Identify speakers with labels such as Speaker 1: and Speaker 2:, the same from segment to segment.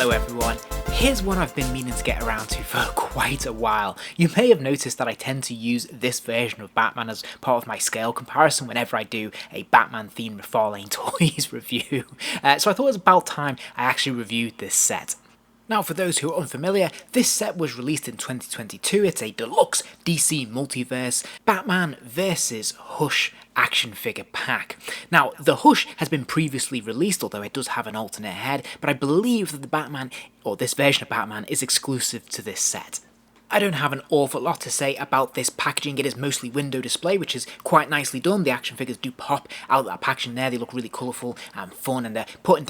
Speaker 1: Hello everyone, here's one I've been meaning to get around to for quite a while. You may have noticed that I tend to use this version of Batman as part of my scale comparison whenever I do a Batman themed McFarlane Toys review. So I thought it was about time I actually reviewed this set. Now, for those who are unfamiliar, this set was released in 2022. It's a deluxe DC Multiverse Batman vs Hush action figure pack. Now, the Hush has been previously released, although it does have an alternate head, but I believe that the Batman, or this version of Batman, is exclusive to this set. I don't have an awful lot to say about this packaging. It is mostly window display, which is quite nicely done. The action figures do pop out of that packaging there. They look really colourful and fun, and they're put in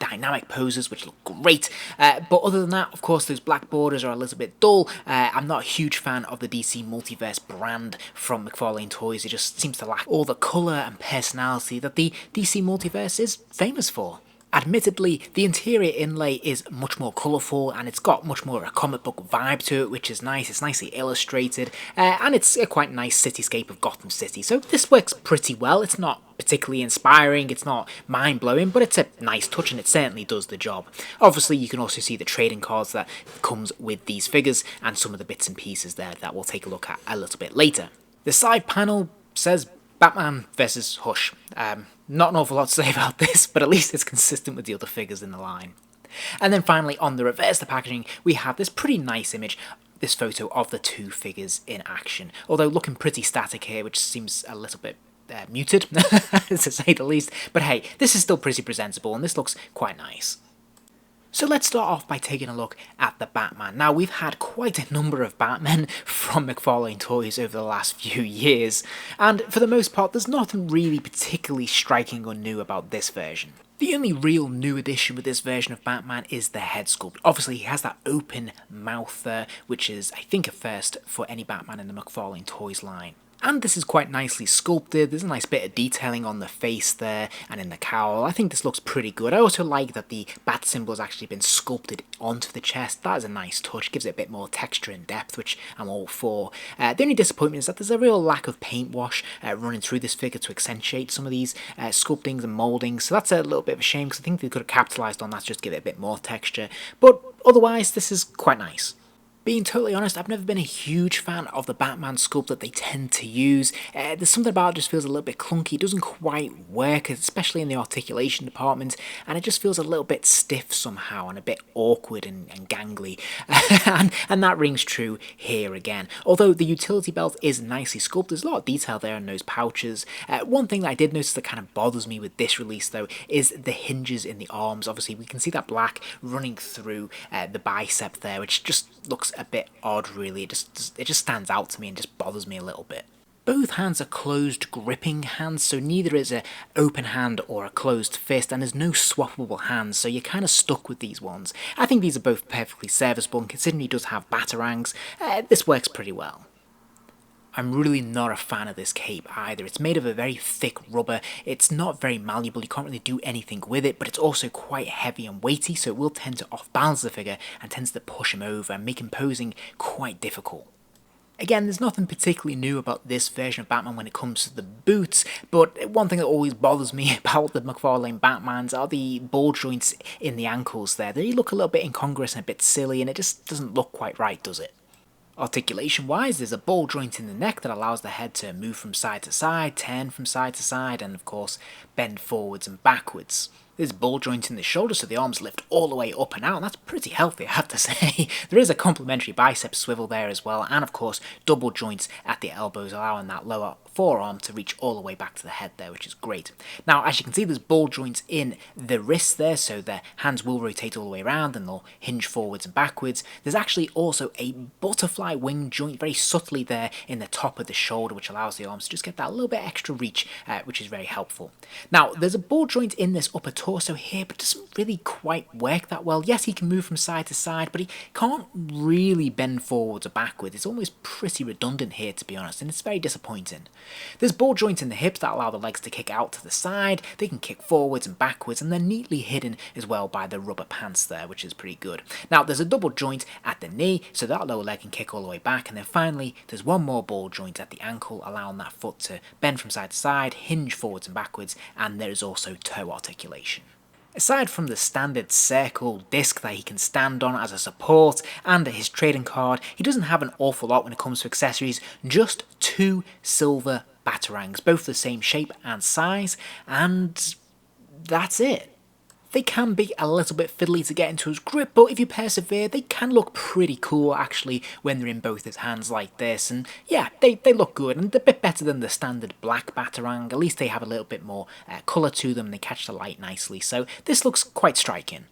Speaker 1: dynamic poses which look great, but other than that, of course, those black borders are a little bit dull. I'm not a huge fan of the DC Multiverse brand from McFarlane Toys. It just seems to lack all the colour and personality that the DC Multiverse is famous for. Admittedly, the interior inlay is much more colourful and it's got much more of a comic book vibe to it, which is nice. It's nicely illustrated, and it's a quite nice cityscape of Gotham City, so this works pretty well. It's not particularly inspiring, it's not mind-blowing, but it's a nice touch and it certainly does the job. Obviously, you can also see the trading cards that comes with these figures and some of the bits and pieces there that we'll take a look at a little bit later. The side panel says Batman vs Hush. Not an awful lot to say about this, but at least it's consistent with the other figures in the line. And then finally, on the reverse of the packaging, we have this pretty nice image, this photo of the two figures in action, although looking pretty static here, which seems a little bit muted, to say the least. But hey, this is still pretty presentable, and this looks quite nice. So let's start off by taking a look at the Batman. Now, we've had quite a number of Batmen from McFarlane Toys over the last few years, and for the most part, there's nothing really particularly striking or new about this version. The only real new addition with this version of Batman is the head sculpt. Obviously, he has that open mouth there, which is, I think, a first for any Batman in the McFarlane Toys line. And this is quite nicely sculpted. There's a nice bit of detailing on the face there and in the cowl. I think this looks pretty good. I also like that the bat symbol has actually been sculpted onto the chest. That is a nice touch. Gives it a bit more texture and depth, which I'm all for. The only disappointment is that there's a real lack of paint wash running through this figure to accentuate some of these sculptings and mouldings. So that's a little bit of a shame, because I think they could have capitalised on that to just give it a bit more texture. But otherwise, this is quite nice. Being totally honest, I've never been a huge fan of the Batman sculpt that they tend to use. There's something about it just feels a little bit clunky. It doesn't quite work, especially in the articulation department, and it just feels a little bit stiff somehow and a bit awkward and gangly. and that rings true here again. Although the utility belt is nicely sculpted, there's a lot of detail there in those pouches. One thing that I did notice that kind of bothers me with this release, though, is the hinges in the arms. Obviously, we can see that black running through the bicep there, which just looks a bit odd, really. It just stands out to me and just bothers me a little bit. Both hands are closed gripping hands, so neither is an open hand or a closed fist, and there's no swappable hands, so you're kind of stuck with these ones. I think these are both perfectly serviceable, and considering he does have batarangs, this works pretty well. I'm really not a fan of this cape either. It's made of a very thick rubber. It's not very malleable. You can't really do anything with it, but it's also quite heavy and weighty, so it will tend to off-balance the figure and tends to push him over and make him posing quite difficult. Again, there's nothing particularly new about this version of Batman when it comes to the boots, but one thing that always bothers me about the McFarlane Batmans are the ball joints in the ankles there. They look a little bit incongruous and a bit silly, and it just doesn't look quite right, does it? Articulation-wise, there's a ball joint in the neck that allows the head to move from side to side, turn from side to side, and of course, bend forwards and backwards. There's a ball joint in the shoulder, so the arms lift all the way up and out, and that's pretty healthy, I have to say. There is a complementary bicep swivel there as well, and of course, double joints at the elbows, allowing that lower forearm to reach all the way back to the head there, which is great. Now, as you can see, there's ball joints in the wrists there, so the hands will rotate all the way around and they'll hinge forwards and backwards. There's actually also a butterfly wing joint very subtly there in the top of the shoulder, which allows the arms to just get that little bit extra reach, which is very helpful. Now, there's a ball joint in this upper torso here, but it doesn't really quite work that well. Yes, he can move from side to side, but he can't really bend forwards or backwards. It's almost pretty redundant here, to be honest, and it's very disappointing. There's ball joints in the hips that allow the legs to kick out to the side, they can kick forwards and backwards, and they're neatly hidden as well by the rubber pants there, which is pretty good. Now, there's a double joint at the knee, so that lower leg can kick all the way back, and then finally, there's one more ball joint at the ankle, allowing that foot to bend from side to side, hinge forwards and backwards, and there is also toe articulation. Aside from the standard circle disc that he can stand on as a support and his trading card, he doesn't have an awful lot when it comes to accessories, just 2 silver batarangs, both the same shape and size, and that's it. They can be a little bit fiddly to get into his grip, but if you persevere, they can look pretty cool actually when they're in both his hands like this, and yeah, they look good, and they're a bit better than the standard black batarang. At least they have a little bit more colour to them, and they catch the light nicely, so this looks quite striking.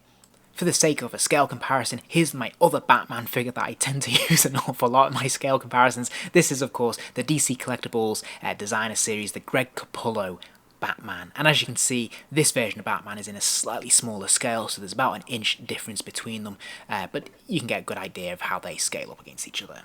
Speaker 1: For the sake of a scale comparison, here's my other Batman figure that I tend to use an awful lot in my scale comparisons. This is of course the DC Collectibles Designer Series, the Greg Capullo Batman, and as you can see, this version of Batman is in a slightly smaller scale, so there's about an inch difference between them, but you can get a good idea of how they scale up against each other.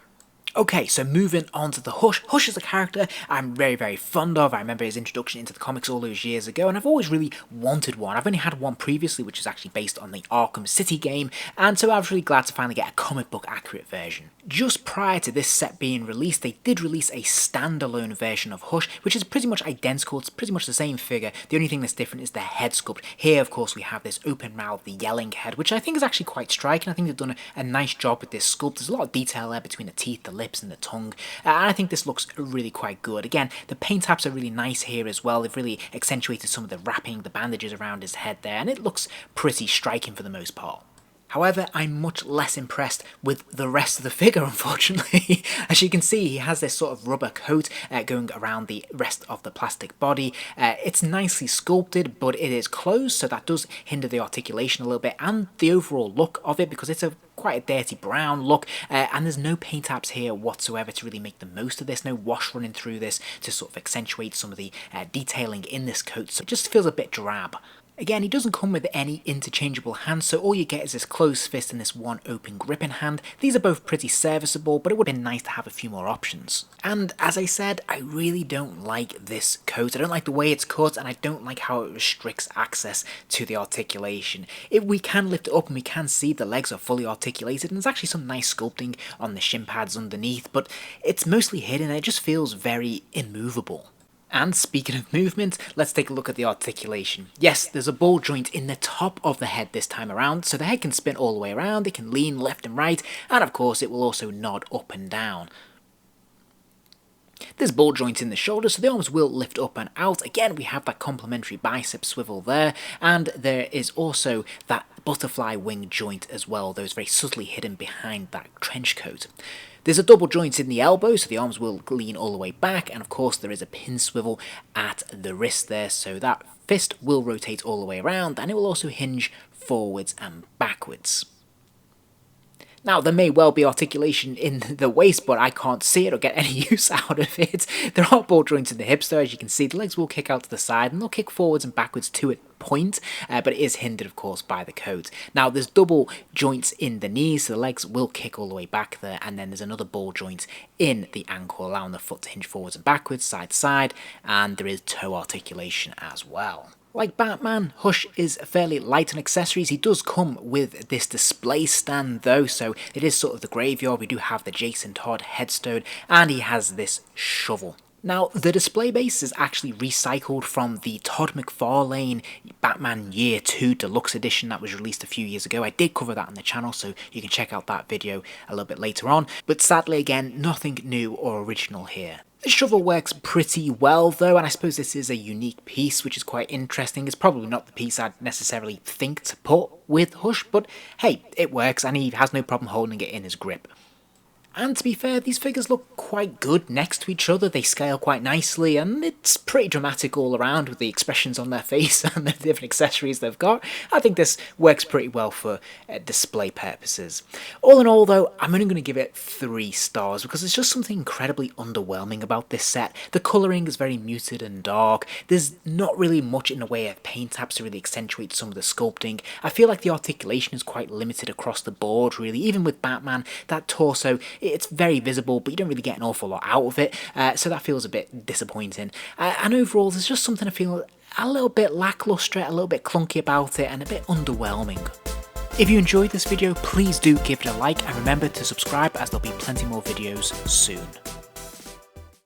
Speaker 1: Okay, so moving on to the Hush. Hush is a character I'm very, very fond of. I remember his introduction into the comics all those years ago, and I've always really wanted one. I've only had one previously, which is actually based on the Arkham City game, and so I was really glad to finally get a comic book accurate version. Just prior to this set being released, they did release a standalone version of Hush, which is pretty much identical. It's pretty much the same figure. The only thing that's different is the head sculpt. Here, of course, we have this open mouth, the yelling head, which I think is actually quite striking. I think they've done a nice job with this sculpt. There's a lot of detail there between the teeth, the lips, and the tongue, and I think this looks really quite good. Again, the paint taps are really nice here as well. They've really accentuated some of the wrapping, the bandages around his head there, and it looks pretty striking for the most part. However, I'm much less impressed with the rest of the figure, unfortunately. As you can see, he has this sort of rubber coat going around the rest of the plastic body. It's nicely sculpted, but it is closed, so that does hinder the articulation a little bit and the overall look of it, because it's quite a dirty brown look, and there's no paint apps here whatsoever to really make the most of this, no wash running through this to sort of accentuate some of the detailing in this coat, so it just feels a bit drab. Again, he doesn't come with any interchangeable hands, so all you get is this closed fist and this one open gripping hand. These are both pretty serviceable, but it would have been nice to have a few more options. And as I said, I really don't like this coat. I don't like the way it's cut, and I don't like how it restricts access to the articulation. We can lift it up and we can see the legs are fully articulated, and there's actually some nice sculpting on the shin pads underneath, but it's mostly hidden and it just feels very immovable. And speaking of movement, let's take a look at the articulation. Yes, there's a ball joint in the top of the head this time around, so the head can spin all the way around, it can lean left and right, and of course it will also nod up and down. There's ball joints in the shoulders, so the arms will lift up and out. Again, we have that complementary bicep swivel there, and there is also that butterfly wing joint as well, though it's very subtly hidden behind that trench coat. There's a double joint in the elbow, so the arms will lean all the way back, and of course there is a pin swivel at the wrist there, so that fist will rotate all the way around, and it will also hinge forwards and backwards. Now, there may well be articulation in the waist, but I can't see it or get any use out of it. There are ball joints in the hips though, as you can see. The legs will kick out to the side and they'll kick forwards and backwards to a point, but it is hindered, of course, by the coat. Now, there's double joints in the knees, so the legs will kick all the way back there, and then there's another ball joint in the ankle, allowing the foot to hinge forwards and backwards, side to side, and there is toe articulation as well. Like Batman, Hush is fairly light on accessories. He does come with this display stand though, so it is sort of the graveyard. We do have the Jason Todd headstone, and he has this shovel. Now, the display base is actually recycled from the Todd McFarlane Batman Year 2 Deluxe Edition that was released a few years ago. I did cover that on the channel, so you can check out that video a little bit later on. But sadly, again, nothing new or original here. The shovel works pretty well though, and I suppose this is a unique piece, which is quite interesting. It's probably not the piece I'd necessarily think to put with Hush, but hey, it works, and he has no problem holding it in his grip. And to be fair, these figures look quite good next to each other. They scale quite nicely, and it's pretty dramatic all around with the expressions on their face and the different accessories they've got. I think this works pretty well for display purposes. All in all though, I'm only going to give it 3 stars because there's just something incredibly underwhelming about this set. The colouring is very muted and dark. There's not really much in the way of paint apps to really accentuate some of the sculpting. I feel like the articulation is quite limited across the board really. Even with Batman, that torso, it's very visible, but you don't really get an awful lot out of it, so that feels a bit disappointing. And overall, there's just something I feel a little bit lacklustre, a little bit clunky about it, and a bit underwhelming. If you enjoyed this video, please do give it a like, and remember to subscribe as there'll be plenty more videos soon.